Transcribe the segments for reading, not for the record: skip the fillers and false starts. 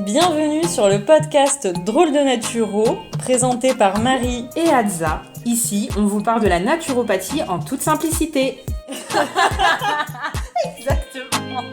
Bienvenue sur le podcast Drôle de Naturo, présenté par Marie et Hadza. Ici, on vous parle de la naturopathie en toute simplicité. Exactement.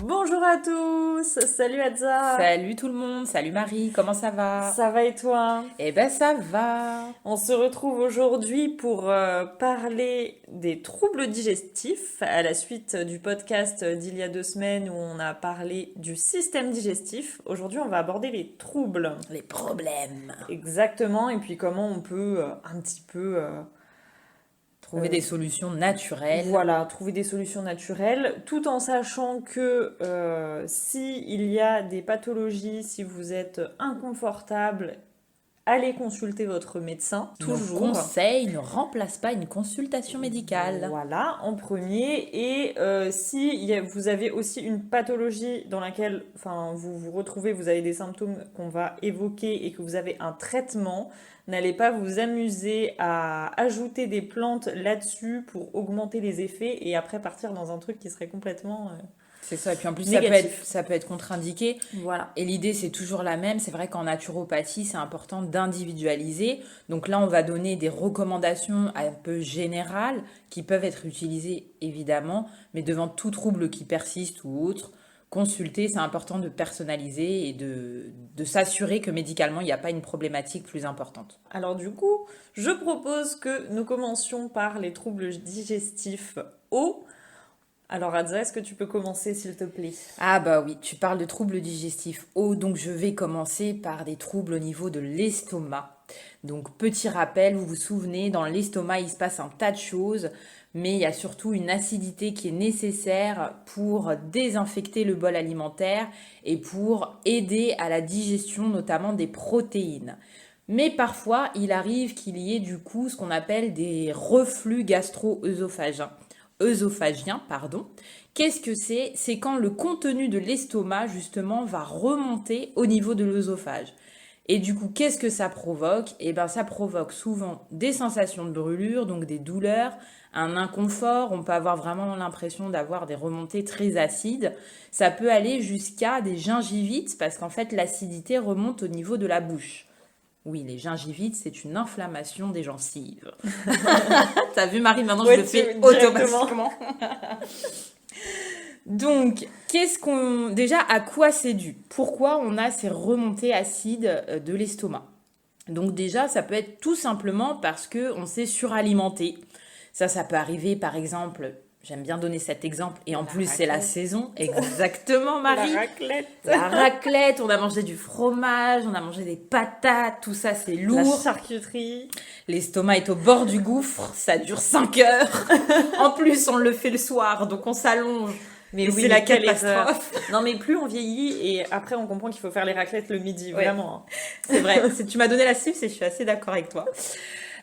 Bonjour à tous, salut Hadza. Salut tout le monde, salut Marie, comment ça va? Ça va et toi? Eh ben ça va. On se retrouve aujourd'hui pour parler des troubles digestifs à la suite du podcast d'il y a 2 semaines où on a parlé du système digestif. Aujourd'hui, on va aborder les troubles. Les problèmes. Exactement, et puis comment on peut un petit peu... Trouver des solutions naturelles. Voilà, trouver des solutions naturelles, tout en sachant que s'il y a des pathologies, si vous êtes inconfortable, allez consulter votre médecin, toujours. Nos conseils ne remplacent pas une consultation médicale. Voilà, en premier. Et si vous avez aussi une pathologie dans laquelle vous vous retrouvez, vous avez des symptômes qu'on va évoquer et que vous avez un traitement, n'allez pas vous amuser à ajouter des plantes là-dessus pour augmenter les effets et après partir dans un truc qui serait complètement... C'est ça, et puis en plus ça peut être contre-indiqué. Voilà. Et l'idée c'est toujours la même, c'est vrai qu'en naturopathie c'est important d'individualiser. Donc là on va donner des recommandations un peu générales qui peuvent être utilisées évidemment, mais devant tout trouble qui persiste ou autre, consulter, c'est important de personnaliser et de s'assurer que médicalement il n'y a pas une problématique plus importante. Alors du coup, je propose que nous commencions par les troubles digestifs hauts. Alors Hadza, est-ce que tu peux commencer s'il te plaît? Ah bah oui, tu parles de troubles digestifs hauts, donc je vais commencer par des troubles au niveau de l'estomac. Donc petit rappel, vous vous souvenez, dans l'estomac il se passe un tas de choses, mais il y a surtout une acidité qui est nécessaire pour désinfecter le bol alimentaire et pour aider à la digestion notamment des protéines. Mais parfois il arrive qu'il y ait du coup ce qu'on appelle des reflux gastro-œsophagiens. Qu'est-ce que c'est? C'est quand le contenu de l'estomac, justement, va remonter au niveau de l'œsophage. Et du coup, qu'est-ce que ça provoque? Eh bien, ça provoque souvent des sensations de brûlure, donc des douleurs, un inconfort. On peut avoir vraiment l'impression d'avoir des remontées très acides. Ça peut aller jusqu'à des gingivites, parce qu'en fait, l'acidité remonte au niveau de la bouche. Oui, les gingivites, c'est une inflammation des gencives. T'as vu, Marie, maintenant je le fais automatiquement. Donc, déjà, à quoi c'est dû? Pourquoi on a ces remontées acides de l'estomac? Donc déjà, ça peut être tout simplement parce qu'on s'est suralimenté. Ça peut arriver, par exemple... J'aime bien donner cet exemple. Et en plus, c'est la saison. Exactement, Marie. La raclette. On a mangé du fromage, on a mangé des patates. Tout ça, c'est lourd. La charcuterie. L'estomac est au bord du gouffre. Ça dure 5 heures. En plus, on le fait le soir, donc on s'allonge. Mais oui, c'est la catastrophe. Non, mais plus on vieillit et après on comprend qu'il faut faire les raclettes le midi, vraiment. C'est vrai. Tu m'as donné la cible et je suis assez d'accord avec toi.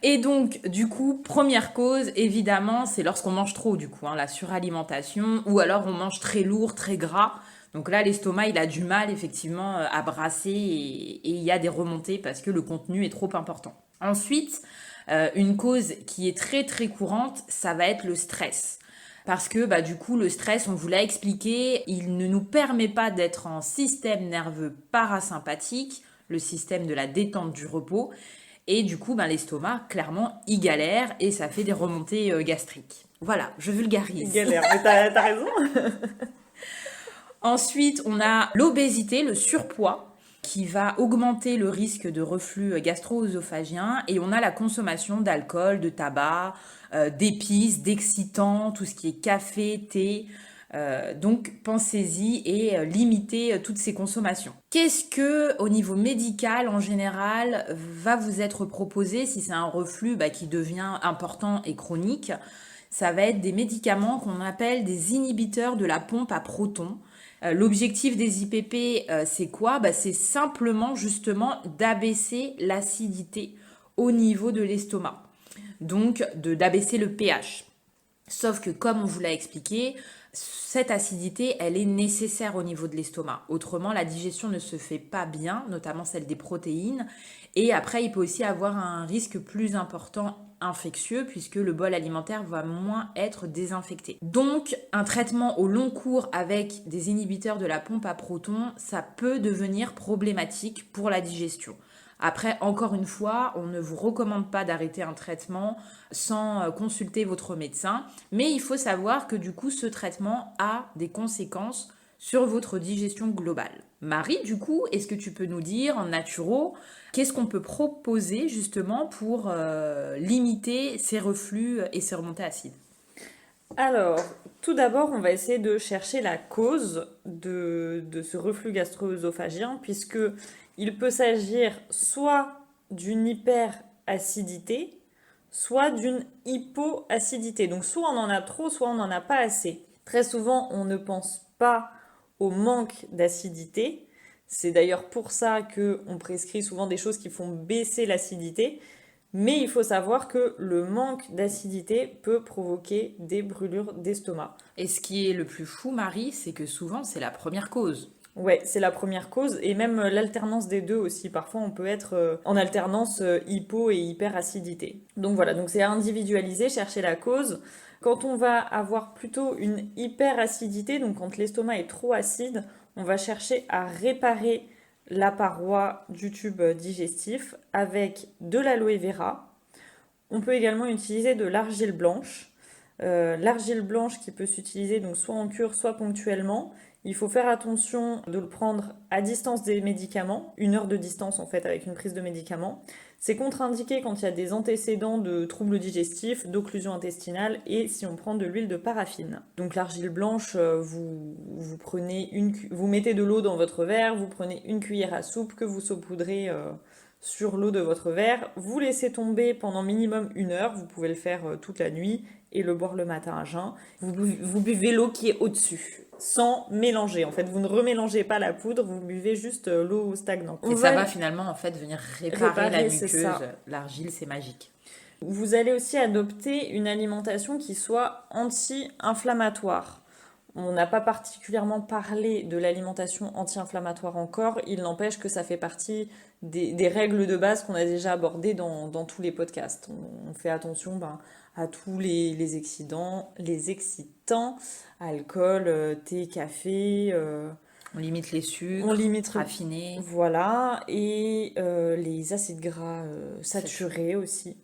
Et donc, du coup, première cause, évidemment, c'est lorsqu'on mange trop, du coup, la suralimentation, ou alors on mange très lourd, très gras. Donc là, l'estomac, il a du mal, effectivement, à brasser et il y a des remontées parce que le contenu est trop important. Ensuite, une cause qui est très, très courante, ça va être le stress. Parce que, du coup, le stress, on vous l'a expliqué, il ne nous permet pas d'être en système nerveux parasympathique, le système de la détente du repos. Et du coup, l'estomac, clairement, il galère et ça fait des remontées gastriques. Voilà, je vulgarise. Il galère, mais t'as raison. Ensuite, on a l'obésité, le surpoids, qui va augmenter le risque de reflux gastro-œsophagien. Et on a la consommation d'alcool, de tabac, d'épices, d'excitants, tout ce qui est café, thé... donc pensez-y et limitez toutes ces consommations. Qu'est-ce que au niveau médical en général va vous être proposé si c'est un reflux qui devient important et chronique? Ça va être des médicaments qu'on appelle des inhibiteurs de la pompe à protons. L'objectif des IPP, c'est quoi? C'est simplement justement d'abaisser l'acidité au niveau de l'estomac, donc d'abaisser le pH. Sauf que comme on vous l'a expliqué, cette acidité, elle est nécessaire au niveau de l'estomac. Autrement, la digestion ne se fait pas bien, notamment celle des protéines. Et après, il peut aussi avoir un risque plus important infectieux puisque le bol alimentaire va moins être désinfecté. Donc, un traitement au long cours avec des inhibiteurs de la pompe à protons, ça peut devenir problématique pour la digestion. Après, encore une fois, on ne vous recommande pas d'arrêter un traitement sans consulter votre médecin, mais il faut savoir que du coup, ce traitement a des conséquences sur votre digestion globale. Marie, du coup, est-ce que tu peux nous dire en naturo, qu'est-ce qu'on peut proposer justement pour limiter ces reflux et ces remontées acides? Alors, tout d'abord, on va essayer de chercher la cause de ce reflux gastro-œsophagien, puisque il peut s'agir soit d'une hyperacidité, soit d'une hypoacidité. Donc, soit on en a trop, soit on n'en a pas assez. Très souvent, on ne pense pas au manque d'acidité. C'est d'ailleurs pour ça qu'on prescrit souvent des choses qui font baisser l'acidité. Mais il faut savoir que le manque d'acidité peut provoquer des brûlures d'estomac. Et ce qui est le plus fou, Marie, c'est que souvent, c'est la première cause. Ouais, c'est la première cause et même l'alternance des deux aussi. Parfois, on peut être en alternance hypo et hyperacidité. Donc voilà, donc c'est à individualiser, chercher la cause. Quand on va avoir plutôt une hyperacidité, donc quand l'estomac est trop acide, on va chercher à réparer la paroi du tube digestif avec de l'aloe vera. On peut également utiliser de l'argile blanche. L'argile blanche qui peut s'utiliser donc soit en cure, soit ponctuellement. Il faut faire attention de le prendre à distance des médicaments, 1 heure de distance en fait avec une prise de médicaments. C'est contre-indiqué quand il y a des antécédents de troubles digestifs, d'occlusion intestinale et si on prend de l'huile de paraffine. Donc l'argile blanche, vous mettez de l'eau dans votre verre, vous prenez une cuillère à soupe que vous saupoudrez sur l'eau de votre verre, vous laissez tomber pendant minimum 1 heure, vous pouvez le faire toute la nuit et le boire le matin à jeun. Vous buvez l'eau qui est au-dessus, sans mélanger. En fait, vous ne remélangez pas la poudre, vous buvez juste l'eau stagnante. Et ça va finalement en fait venir réparer la c'est muqueuse. ça. L'argile, c'est magique. Vous allez aussi adopter une alimentation qui soit anti-inflammatoire. On n'a pas particulièrement parlé de l'alimentation anti-inflammatoire encore, il n'empêche que ça fait partie des règles de base qu'on a déjà abordées dans tous les podcasts. On fait attention à tous les excitants, alcool, thé, café. On limite les sucres, On limite raffinés. Voilà, et les acides gras saturés aussi.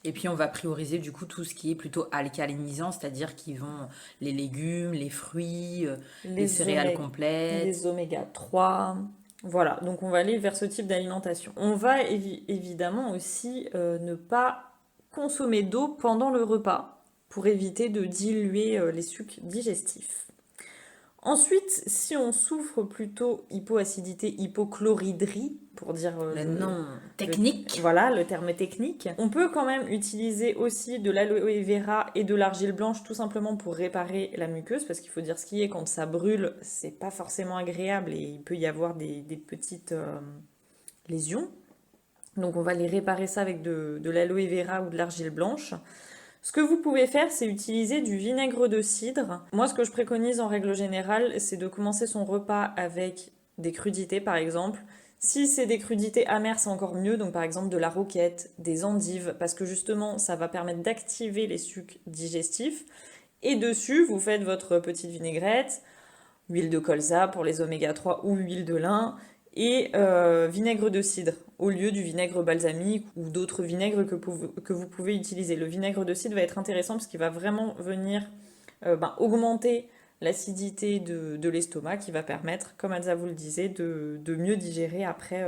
Et puis on va prioriser du coup tout ce qui est plutôt alcalinisant, c'est-à-dire qui vont les légumes, les fruits, les céréales complètes. Les oméga 3. Voilà, donc on va aller vers ce type d'alimentation. On va évidemment aussi ne pas consommer d'eau pendant le repas pour éviter de diluer les sucs digestifs. Ensuite, si on souffre plutôt hypoacidité, hypochloridrie, pour dire le nom technique. Voilà, le terme technique. On peut quand même utiliser aussi de l'aloe vera et de l'argile blanche tout simplement pour réparer la muqueuse, parce qu'il faut dire ce qui est, quand ça brûle, c'est pas forcément agréable et il peut y avoir des petites lésions. Donc on va les réparer ça avec de l'aloe vera ou de l'argile blanche. Ce que vous pouvez faire, c'est utiliser du vinaigre de cidre. Moi, ce que je préconise en règle générale, c'est de commencer son repas avec des crudités, par exemple. Si c'est des crudités amères, c'est encore mieux. Donc, par exemple, de la roquette, des endives, parce que justement, ça va permettre d'activer les sucs digestifs. Et dessus, vous faites votre petite vinaigrette, huile de colza pour les oméga 3 ou huile de lin, et vinaigre de cidre au lieu du vinaigre balsamique ou d'autres vinaigres que vous pouvez utiliser. Le vinaigre de cidre va être intéressant parce qu'il va vraiment venir augmenter l'acidité de l'estomac, qui va permettre, comme Elsa vous le disait, de mieux digérer après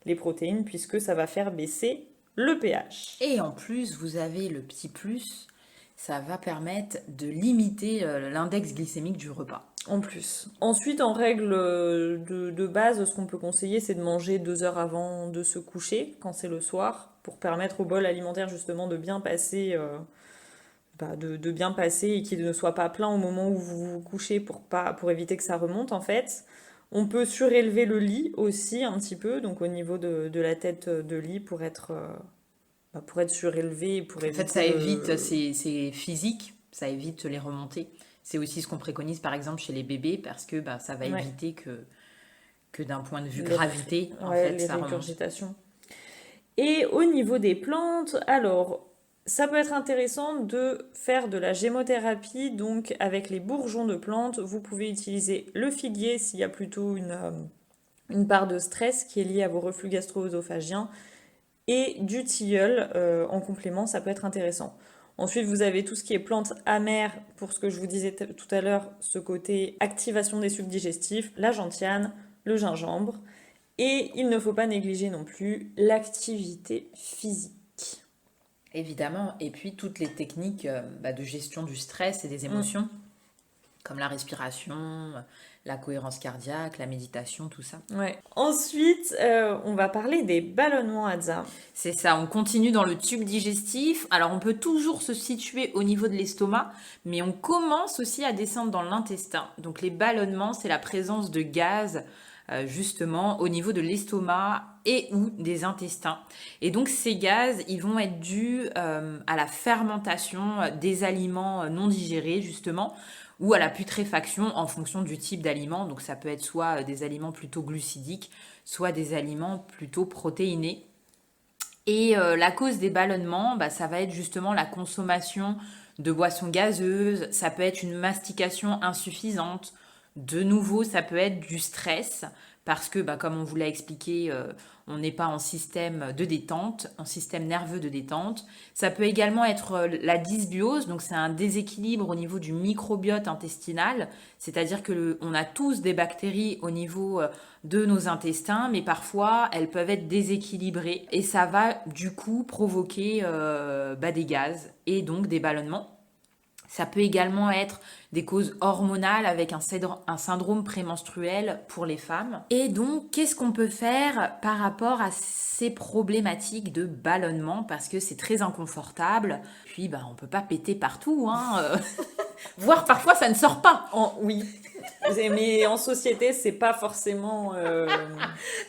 les protéines, puisque ça va faire baisser le pH. Et en plus, vous avez le petit plus, ça va permettre de limiter l'index glycémique du repas. En plus. Ensuite, en règle de base, ce qu'on peut conseiller, c'est de manger 2 heures avant de se coucher, quand c'est le soir, pour permettre au bol alimentaire justement de bien passer, de bien passer et qu'il ne soit pas plein au moment où vous vous couchez pour éviter que ça remonte en fait. On peut surélever le lit aussi un petit peu, donc au niveau de la tête de lit pour être surélevé. En fait, ça évite, c'est physique, ça évite les remontées. C'est aussi ce qu'on préconise par exemple chez les bébés parce que bah, ça va Ouais. éviter que d'un point de vue Les, gravité, en ouais, fait, les ça remonte. régurgitations. Et au niveau des plantes, alors, ça peut être intéressant de faire de la gémothérapie, donc avec les bourgeons de plantes, vous pouvez utiliser le figuier s'il y a plutôt une part de stress qui est liée à vos reflux gastro-œsophagiens, et du tilleul en complément, ça peut être intéressant. Ensuite, vous avez tout ce qui est plantes amères, pour ce que je vous disais tout à l'heure, ce côté activation des sucs digestifs, la gentiane, le gingembre. Et il ne faut pas négliger non plus l'activité physique. Évidemment, et puis toutes les techniques bah, de gestion du stress et des Mm. émotions, comme la respiration, la cohérence cardiaque, la méditation, tout ça. Ouais. Ensuite, on va parler des ballonnements Hadza. C'est ça, on continue dans le tube digestif. Alors on peut toujours se situer au niveau de l'estomac, mais on commence aussi à descendre dans l'intestin. Donc les ballonnements, c'est la présence de gaz justement au niveau de l'estomac et ou des intestins. Et donc ces gaz, ils vont être dus à la fermentation des aliments non digérés justement ou à la putréfaction en fonction du type d'aliment. Donc ça peut être soit des aliments plutôt glucidiques, soit des aliments plutôt protéinés. Et la cause des ballonnements, bah, ça va être justement la consommation de boissons gazeuses, ça peut être une mastication insuffisante. De nouveau, ça peut être du stress, parce que, bah, comme on vous l'a expliqué, on n'est pas en système de détente, en système nerveux de détente. Ça peut également être la dysbiose, donc c'est un déséquilibre au niveau du microbiote intestinal, c'est-à-dire que on a tous des bactéries au niveau de nos intestins, mais parfois elles peuvent être déséquilibrées et ça va du coup provoquer bah, des gaz et donc des ballonnements. Ça peut également être des causes hormonales avec un syndrome prémenstruel pour les femmes. Et donc, qu'est-ce qu'on peut faire par rapport à ces problématiques de ballonnement? Parce que c'est très inconfortable. Puis, bah, on peut pas péter partout, hein. Voire parfois, ça ne sort pas. Oui. Mais en société, c'est pas forcément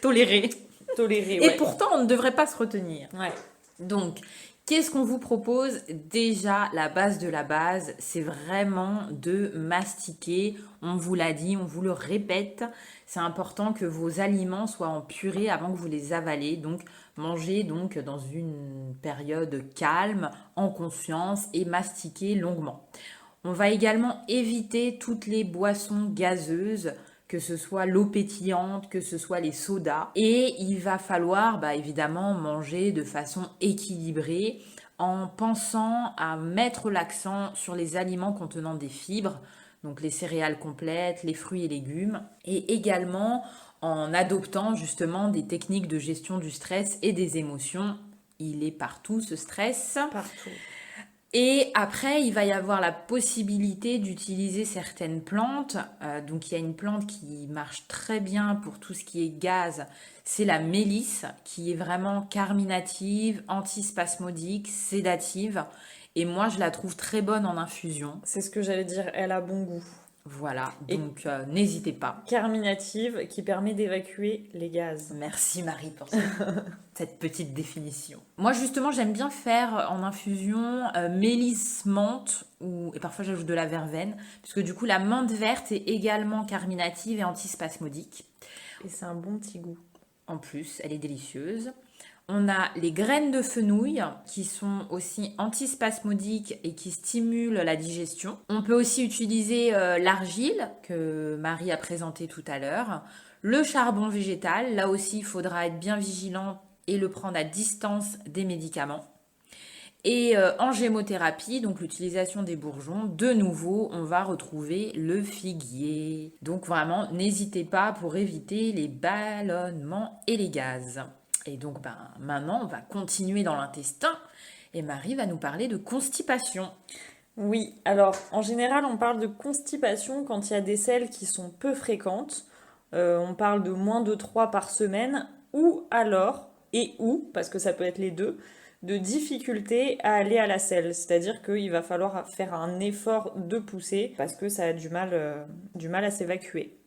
Toléré. toléré. Et Ouais. pourtant, on ne devrait pas se retenir. Ouais. Donc, qu'est-ce qu'on vous propose? Déjà, la base de la base, c'est vraiment de mastiquer. On vous l'a dit, on vous le répète. C'est important que vos aliments soient en purée avant que vous les avalez. Donc, mangez donc dans une période calme, en conscience et mastiquez longuement. On va également éviter toutes les boissons gazeuses, que ce soit l'eau pétillante, que ce soit les sodas. Et il va falloir bah, évidemment manger de façon équilibrée en pensant à mettre l'accent sur les aliments contenant des fibres, donc les céréales complètes, les fruits et légumes, et également en adoptant justement des techniques de gestion du stress et des émotions. Il est partout ce stress. Partout. Et après, il va y avoir la possibilité d'utiliser certaines plantes. Donc, il y a une plante qui marche très bien pour tout ce qui est gaz. C'est la mélisse, qui est vraiment carminative, antispasmodique, sédative. Et moi, je la trouve très bonne en infusion. C'est ce que j'allais dire, elle a bon goût. Voilà, Et- donc n'hésitez pas. Carminative qui permet d'évacuer les gaz. Merci Marie pour cette petite définition. Moi justement j'aime bien faire en infusion mélisse menthe et parfois j'ajoute de la verveine puisque du coup la menthe verte est également carminative et antispasmodique. Et c'est un bon petit goût. En plus elle est délicieuse. On a les graines de fenouil qui sont aussi antispasmodiques et qui stimulent la digestion. On peut aussi utiliser l'argile que Marie a présenté tout à l'heure. Le charbon végétal, là aussi il faudra être bien vigilant et le prendre à distance des médicaments. Et en gémothérapie, donc l'utilisation des bourgeons, de nouveau, on va retrouver le figuier. Donc vraiment, n'hésitez pas pour éviter les ballonnements et les gaz. Et donc maintenant, on va continuer dans l'intestin et Marie va nous parler de constipation. Oui, alors en général, on parle de constipation quand il y a des selles qui sont peu fréquentes. On parle de moins de 3 par semaine, ou alors, parce que ça peut être les deux, de difficulté à aller à la selle. C'est-à-dire qu'il va falloir faire un effort de poussée parce que ça a du mal à s'évacuer.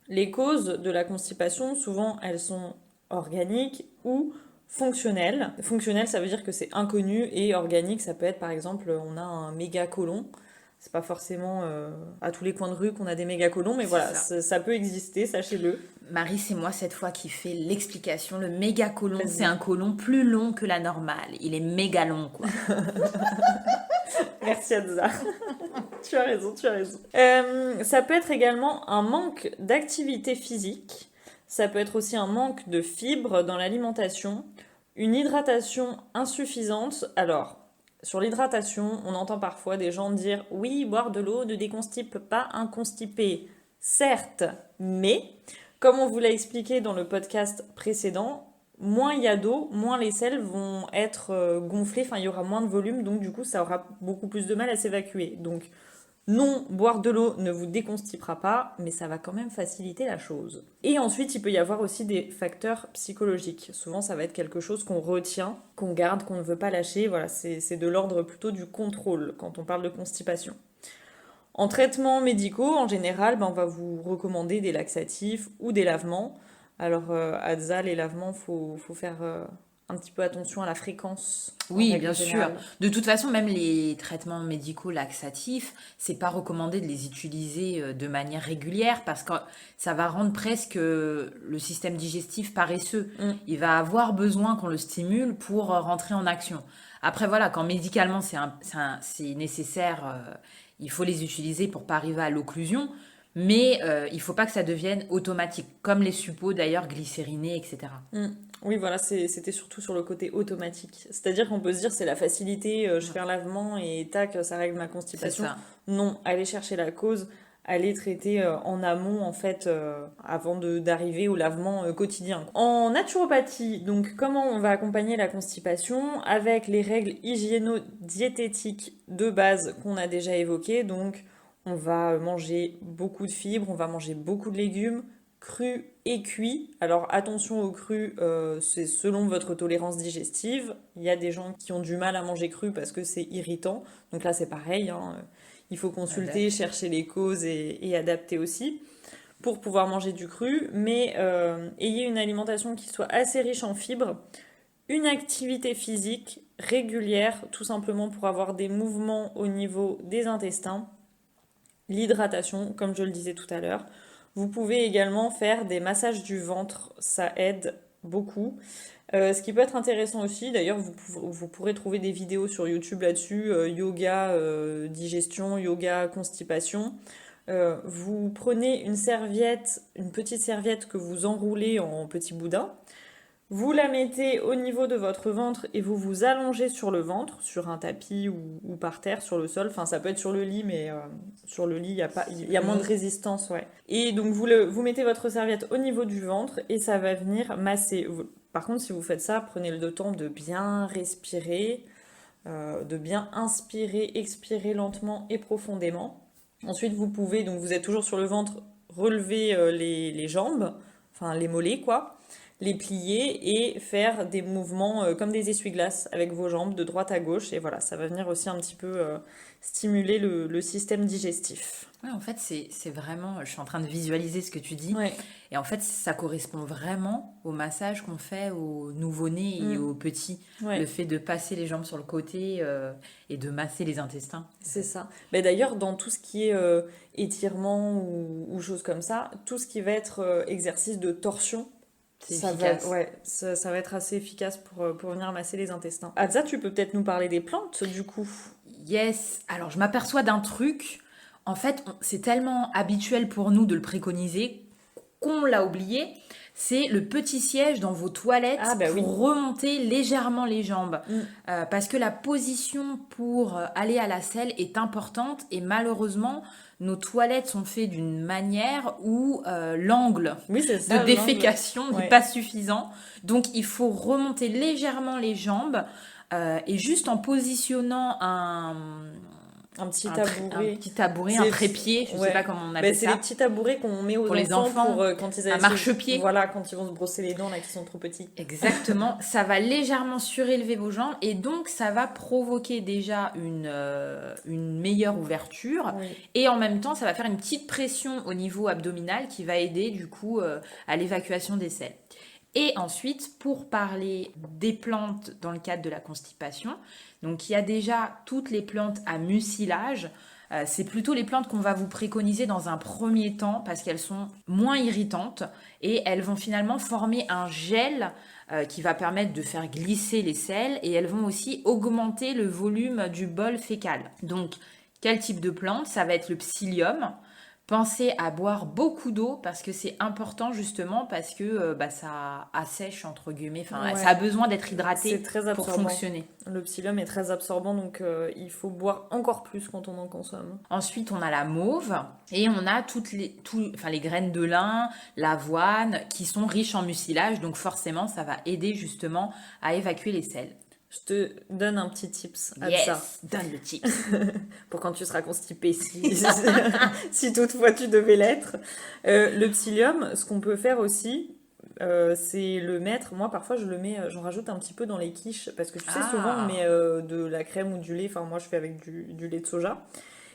Les causes de la constipation, souvent, elles sont organique ou fonctionnel. Fonctionnel, ça veut dire que c'est inconnu, et organique, ça peut être par exemple, on a un méga côlon, C'est pas forcément à tous les coins de rue qu'on a des méga côlons, mais voilà, ça peut exister, sachez-le. Marie, c'est moi cette fois qui fait l'explication. Le méga côlon, c'est un côlon plus long que la normale. Il est méga long, quoi. Merci Adza. Tu as raison, tu as raison. Ça peut être également un manque d'activité physique. Ça peut être aussi un manque de fibres dans l'alimentation. Une hydratation insuffisante. Alors, sur l'hydratation, on entend parfois des gens dire « Oui, boire de l'eau ne déconstipe pas un constipé. » Certes, mais comme on vous l'a expliqué dans le podcast précédent, moins il y a d'eau, moins les selles vont être gonflées, enfin il y aura moins de volume, donc du coup ça aura beaucoup plus de mal à s'évacuer. Donc non, boire de l'eau ne vous déconstipera pas, mais ça va quand même faciliter la chose. Et ensuite, il peut y avoir aussi des facteurs psychologiques. Souvent, ça va être quelque chose qu'on retient, qu'on garde, qu'on ne veut pas lâcher. Voilà, c'est de l'ordre plutôt du contrôle quand on parle de constipation. En traitements médicaux, en général, on va vous recommander des laxatifs ou des lavements. Alors, Adza, les lavements, faut faire un petit peu attention à la fréquence. Oui, bien sûr. De toute façon, même les traitements médicaux laxatifs, c'est pas recommandé de les utiliser de manière régulière parce que ça va rendre presque le système digestif paresseux. Il va avoir besoin qu'on le stimule pour rentrer en action. Après, voilà, quand médicalement c'est nécessaire, il faut les utiliser pour pas arriver à l'occlusion. Mais il faut pas que ça devienne automatique, comme les suppos d'ailleurs glycérinés, etc. Oui, voilà, c'était surtout sur le côté automatique. C'est-à-dire qu'on peut se dire, c'est la facilité, je fais un lavement et tac, ça règle ma constipation. Non, allez chercher la cause, allez traiter en amont, en fait, avant d'arriver au lavement quotidien. En naturopathie, donc, comment on va accompagner la constipation? Avec les règles hygiéno-diététiques de base qu'on a déjà évoquées, donc on va manger beaucoup de fibres, on va manger beaucoup de légumes, crus et cuits. Alors attention aux crus, c'est selon votre tolérance digestive. Il y a des gens qui ont du mal à manger cru parce que c'est irritant. Donc là c'est pareil, hein. Il faut consulter, chercher les causes et adapter aussi pour pouvoir manger du cru. Mais ayez une alimentation qui soit assez riche en fibres, une activité physique régulière, tout simplement pour avoir des mouvements au niveau des intestins. L'hydratation, comme je le disais tout à l'heure. Vous pouvez également faire des massages du ventre, ça aide beaucoup. Ce qui peut être intéressant aussi, d'ailleurs vous pourrez trouver des vidéos sur YouTube là-dessus, yoga digestion, yoga constipation. Vous prenez une serviette, une petite serviette que vous enroulez en petit boudin. Vous la mettez au niveau de votre ventre et vous vous allongez sur le ventre, sur un tapis ou par terre, sur le sol. Enfin, ça peut être sur le lit, mais sur le lit, il y a moins de résistance, ouais. Et donc, vous mettez votre serviette au niveau du ventre et ça va venir masser. Par contre, si vous faites ça, prenez le temps de bien respirer, de bien inspirer, expirer lentement et profondément. Ensuite, vous pouvez, donc vous êtes toujours sur le ventre, relever les jambes, enfin les mollets, quoi. Les plier et faire des mouvements comme des essuie-glaces avec vos jambes de droite à gauche. Et voilà, ça va venir aussi un petit peu stimuler le système digestif. Ouais, en fait, c'est vraiment... Je suis en train de visualiser ce que tu dis. Ouais. Et en fait, ça correspond vraiment au massage qu'on fait aux nouveau-nés et aux petits. Ouais. Le fait de passer les jambes sur le côté et de masser les intestins. C'est ça. Mais d'ailleurs, dans tout ce qui est étirement ou choses comme ça, tout ce qui va être exercice de torsion, ça va être assez efficace pour venir masser les intestins. Adza, tu peux peut-être nous parler des plantes, du coup? Yes. Alors, je m'aperçois d'un truc. En fait, c'est tellement habituel pour nous de le préconiser qu'on l'a oublié. C'est le petit siège dans vos toilettes pour remonter légèrement les jambes. Parce que la position pour aller à la selle est importante et malheureusement, nos toilettes sont faites d'une manière où l'angle de défécation n'est pas suffisant. Donc, il faut remonter légèrement les jambes et juste en positionnant un petit tabouret, un trépied, je ne sais pas comment on appelle ça. C'est les petits tabourets qu'on met aux pour les enfants pour quand ils un marchepied. Voilà, quand ils vont se brosser les dents, là, qui sont trop petits. Exactement. Ça va légèrement surélever vos jambes et donc ça va provoquer déjà une meilleure ouverture. Oui. Et en même temps, ça va faire une petite pression au niveau abdominal qui va aider du coup à l'évacuation des selles. Et ensuite, pour parler des plantes dans le cadre de la constipation, donc il y a déjà toutes les plantes à mucilage. C'est plutôt les plantes qu'on va vous préconiser dans un premier temps parce qu'elles sont moins irritantes et elles vont finalement former un gel qui va permettre de faire glisser les selles et elles vont aussi augmenter le volume du bol fécal. Donc, quel type de plante? Ça va être le psyllium. Pensez à boire beaucoup d'eau parce que c'est important justement parce que ça assèche entre guillemets, enfin ça a Ouais, besoin d'être c'est hydraté très pour absorbant. fonctionner. Le psyllium est très absorbant, donc il faut boire encore plus quand on en consomme. Ensuite, on a la mauve et on a enfin, les graines de lin, l'avoine qui sont riches en mucilage. Donc forcément, ça va aider justement à évacuer les selles. Je te donne un petit tips à ça, Yes, donne le tips. pour quand tu seras constipé, si toutefois tu devais l'être. Le psyllium, ce qu'on peut faire aussi, c'est le mettre. Moi, parfois, je le mets, j'en rajoute un petit peu dans les quiches, parce que tu sais, souvent, on met Ah, de la crème ou du lait. Enfin, moi, je fais avec du lait de soja.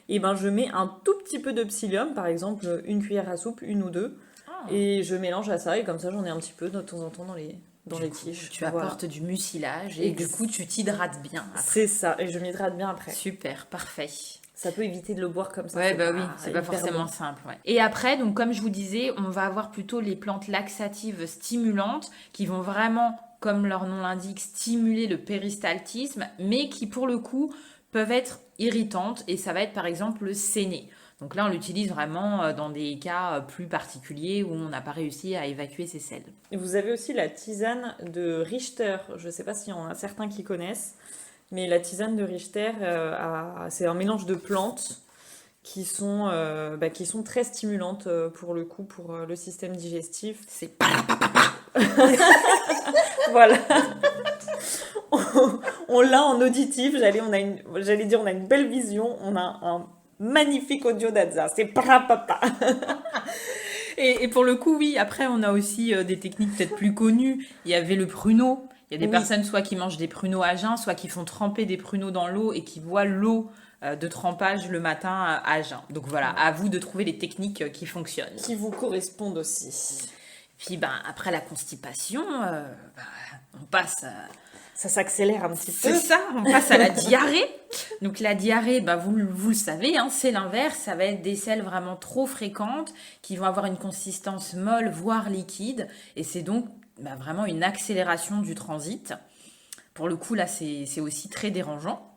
Et ben, je mets un tout petit peu de psyllium, par exemple, une cuillère à soupe, une ou deux, ah. et je mélange à ça, et comme ça, j'en ai un petit peu de temps en temps dans Du les coup, quiches. tu Voilà. apportes du mucilage et du Ex- coup, tu t'hydrates bien après. C'est ça, et je m'hydrate bien après. Super, parfait. Ça peut éviter de le boire comme ça, Ouais, c'est bah oui, pas c'est pas hyper forcément bon. simple. Ouais. Et après, donc comme je vous disais, on va avoir plutôt les plantes laxatives stimulantes qui vont vraiment, comme leur nom l'indique, stimuler le péristaltisme, mais qui pour le coup peuvent être irritantes et ça va être par exemple le séné. Donc là, on l'utilise vraiment dans des cas plus particuliers où on n'a pas réussi à évacuer ses selles. Et vous avez aussi la tisane de Richter. Je sais pas s'il y en a certains qui connaissent, mais la tisane de Richter, c'est un mélange de plantes qui sont très stimulantes pour le coup, pour le système digestif. C'est pas Voilà, on l'a en auditif. J'allais dire, on a une belle vision, on a un magnifique audio d'Adza. C'est papa. et pour le coup, oui, après, on a aussi des techniques peut-être plus connues. Il y avait le pruneau. Il y a des Oui, personnes soit qui mangent des pruneaux à jeun, soit qui font tremper des pruneaux dans l'eau et qui voient l'eau de trempage le matin à jeun. Donc voilà, à vous de trouver les techniques qui fonctionnent. qui vous correspondent aussi. Puis ben, après la constipation, ben, on passe Ça s'accélère un petit c'est peu. ça, on passe à la diarrhée. Donc la diarrhée, bah vous le savez, hein, c'est l'inverse, ça va être des selles vraiment trop fréquentes qui vont avoir une consistance molle, voire liquide. Et c'est donc bah, vraiment une accélération du transit. Pour le coup, là, c'est aussi très dérangeant.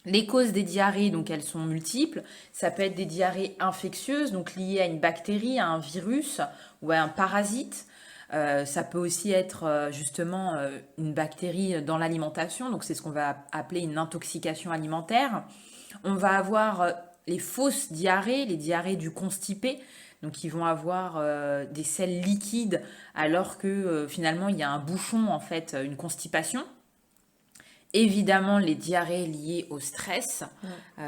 Les causes des diarrhées, donc elles sont multiples. Ça peut être des diarrhées infectieuses, donc liées à une bactérie, à un virus ou à un parasite. Ça peut aussi être justement une bactérie dans l'alimentation, donc c'est ce qu'on va appeler une intoxication alimentaire. On va avoir les fausses diarrhées, les diarrhées du constipé, donc ils vont avoir des selles liquides alors que finalement il y a un bouchon en fait, une constipation. Évidemment, les diarrhées liées au stress. Ouais.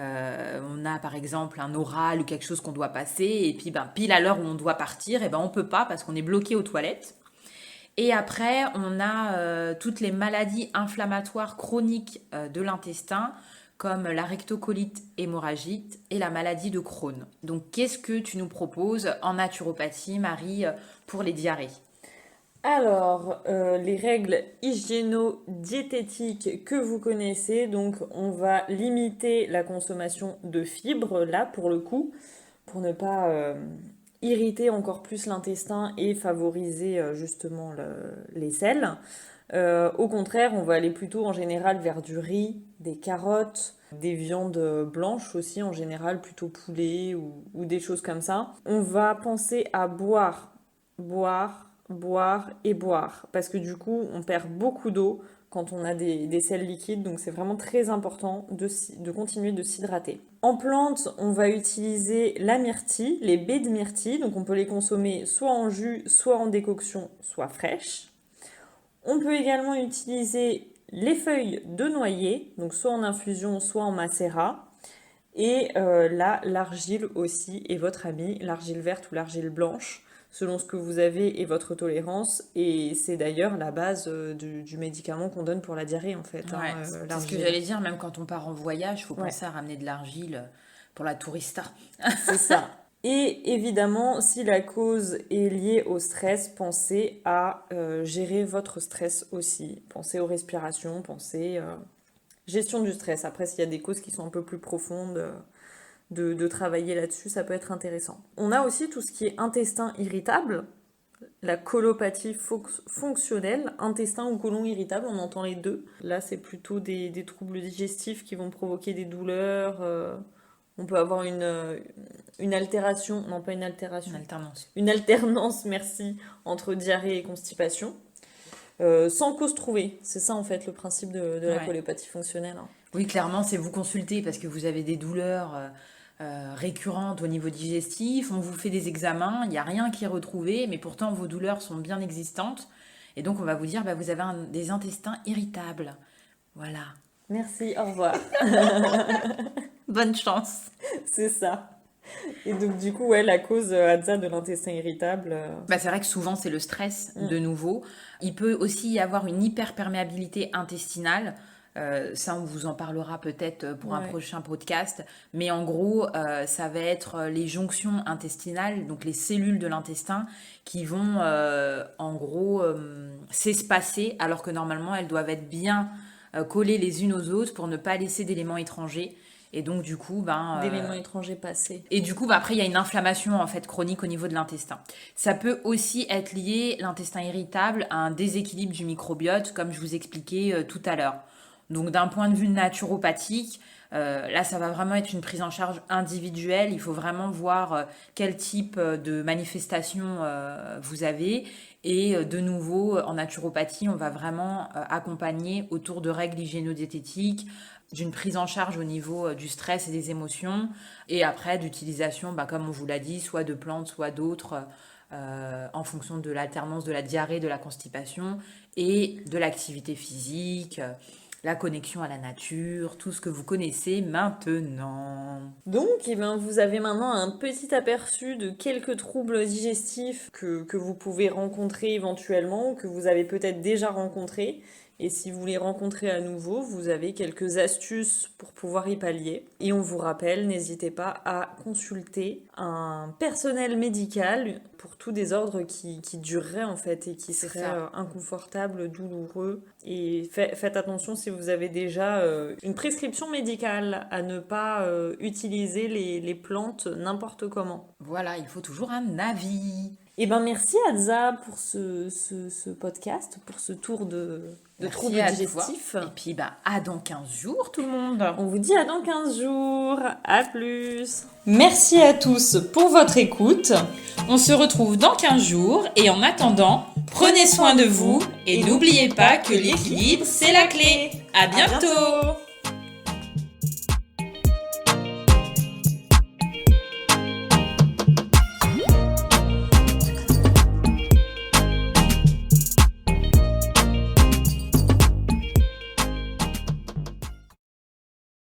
On a par exemple un oral ou quelque chose qu'on doit passer, et puis ben, pile à l'heure où on doit partir, et ben, on peut pas parce qu'on est bloqué aux toilettes. Et après, on a toutes les maladies inflammatoires chroniques de l'intestin, comme la rectocolite hémorragique et la maladie de Crohn. Donc, qu'est-ce que tu nous proposes en naturopathie, Marie, pour les diarrhées? Alors, les règles hygiéno-diététiques que vous connaissez, donc on va limiter la consommation de fibres, là pour le coup, pour ne pas irriter encore plus l'intestin et favoriser justement les selles. Au contraire, on va aller plutôt en général vers du riz, des carottes, des viandes blanches aussi en général, plutôt poulet ou des choses comme ça. On va penser à boire, boire et boire, parce que du coup, on perd beaucoup d'eau quand on a des selles liquides, donc c'est vraiment très important de continuer de s'hydrater. En plante, on va utiliser la myrtille, les baies de myrtille, donc on peut les consommer soit en jus, soit en décoction, soit fraîches. On peut également utiliser les feuilles de noyer, donc soit en infusion, soit en macérat. Et là, l'argile aussi est votre amie, l'argile verte ou l'argile blanche, selon ce que vous avez et votre tolérance. Et c'est d'ailleurs la base du médicament qu'on donne pour la diarrhée, en fait, hein, Ouais, c'est ce que l'argile. j'allais dire, même quand on part en voyage, il faut Ouais, penser à ramener de l'argile pour la tourista. c'est ça. Et évidemment, si la cause est liée au stress, pensez à gérer votre stress aussi. Pensez aux respirations, pensez gestion du stress. Après, s'il y a des causes qui sont un peu plus profondes, de travailler là-dessus, ça peut être intéressant. On a aussi tout ce qui est intestin irritable, la colopathie fonctionnelle, intestin ou côlon irritable, on entend les deux. Là, c'est plutôt des troubles digestifs qui vont provoquer des douleurs. On peut avoir une altération, non pas une altération. Une alternance, merci, entre diarrhée et constipation. Sans cause trouvée, c'est ça en fait le principe de la colopathie fonctionnelle. Hein. Oui, clairement, c'est vous consulter parce que vous avez des douleurs récurrentes au niveau digestif, on vous fait des examens, il n'y a rien qui est retrouvé, mais pourtant vos douleurs sont bien existantes. Et donc on va vous dire, vous avez des intestins irritables. Voilà. Merci, au revoir. Bonne chance. C'est ça. Et donc du coup, la cause Hadza de l'intestin irritable... c'est vrai que souvent c'est le stress, de nouveau. Il peut aussi y avoir une hyperperméabilité intestinale. Ça, on vous en parlera peut-être pour un prochain podcast. Mais en gros, ça va être les jonctions intestinales, donc les cellules de l'intestin, qui vont en gros s'espacer, alors que normalement, elles doivent être bien collées les unes aux autres pour ne pas laisser d'éléments étrangers. Et donc, du coup, d'éléments étrangers passés. Et du coup, après, il y a une inflammation en fait chronique au niveau de l'intestin. Ça peut aussi être lié, l'intestin irritable, à un déséquilibre du microbiote, comme je vous expliquais tout à l'heure. Donc, d'un point de vue naturopathique, là, ça va vraiment être une prise en charge individuelle. Il faut vraiment voir quel type de manifestation vous avez. Et de nouveau, en naturopathie, on va vraiment accompagner autour de règles hygiéno-diététiques, d'une prise en charge au niveau du stress et des émotions, et après d'utilisation, comme on vous l'a dit, soit de plantes, soit d'autres, en fonction de l'alternance de la diarrhée, de la constipation, et de l'activité physique, la connexion à la nature, tout ce que vous connaissez maintenant. Donc, vous avez maintenant un petit aperçu de quelques troubles digestifs que vous pouvez rencontrer éventuellement, que vous avez peut-être déjà rencontrés. Et si vous les rencontrez à nouveau, vous avez quelques astuces pour pouvoir y pallier. Et on vous rappelle, n'hésitez pas à consulter un personnel médical pour tout désordre qui durerait en fait et qui serait inconfortable, douloureux. Et faites attention si vous avez déjà une prescription médicale à ne pas utiliser les plantes n'importe comment. Voilà, il faut toujours un avis. Merci Hadza pour ce podcast, pour ce tour de troubles digestifs. Et puis à dans 15 jours tout le monde. On vous dit à dans 15 jours. À plus. Merci à tous pour votre écoute. On se retrouve dans 15 jours et en attendant, prenez soin de vous et n'oubliez pas que l'équilibre c'est la clé. À bientôt.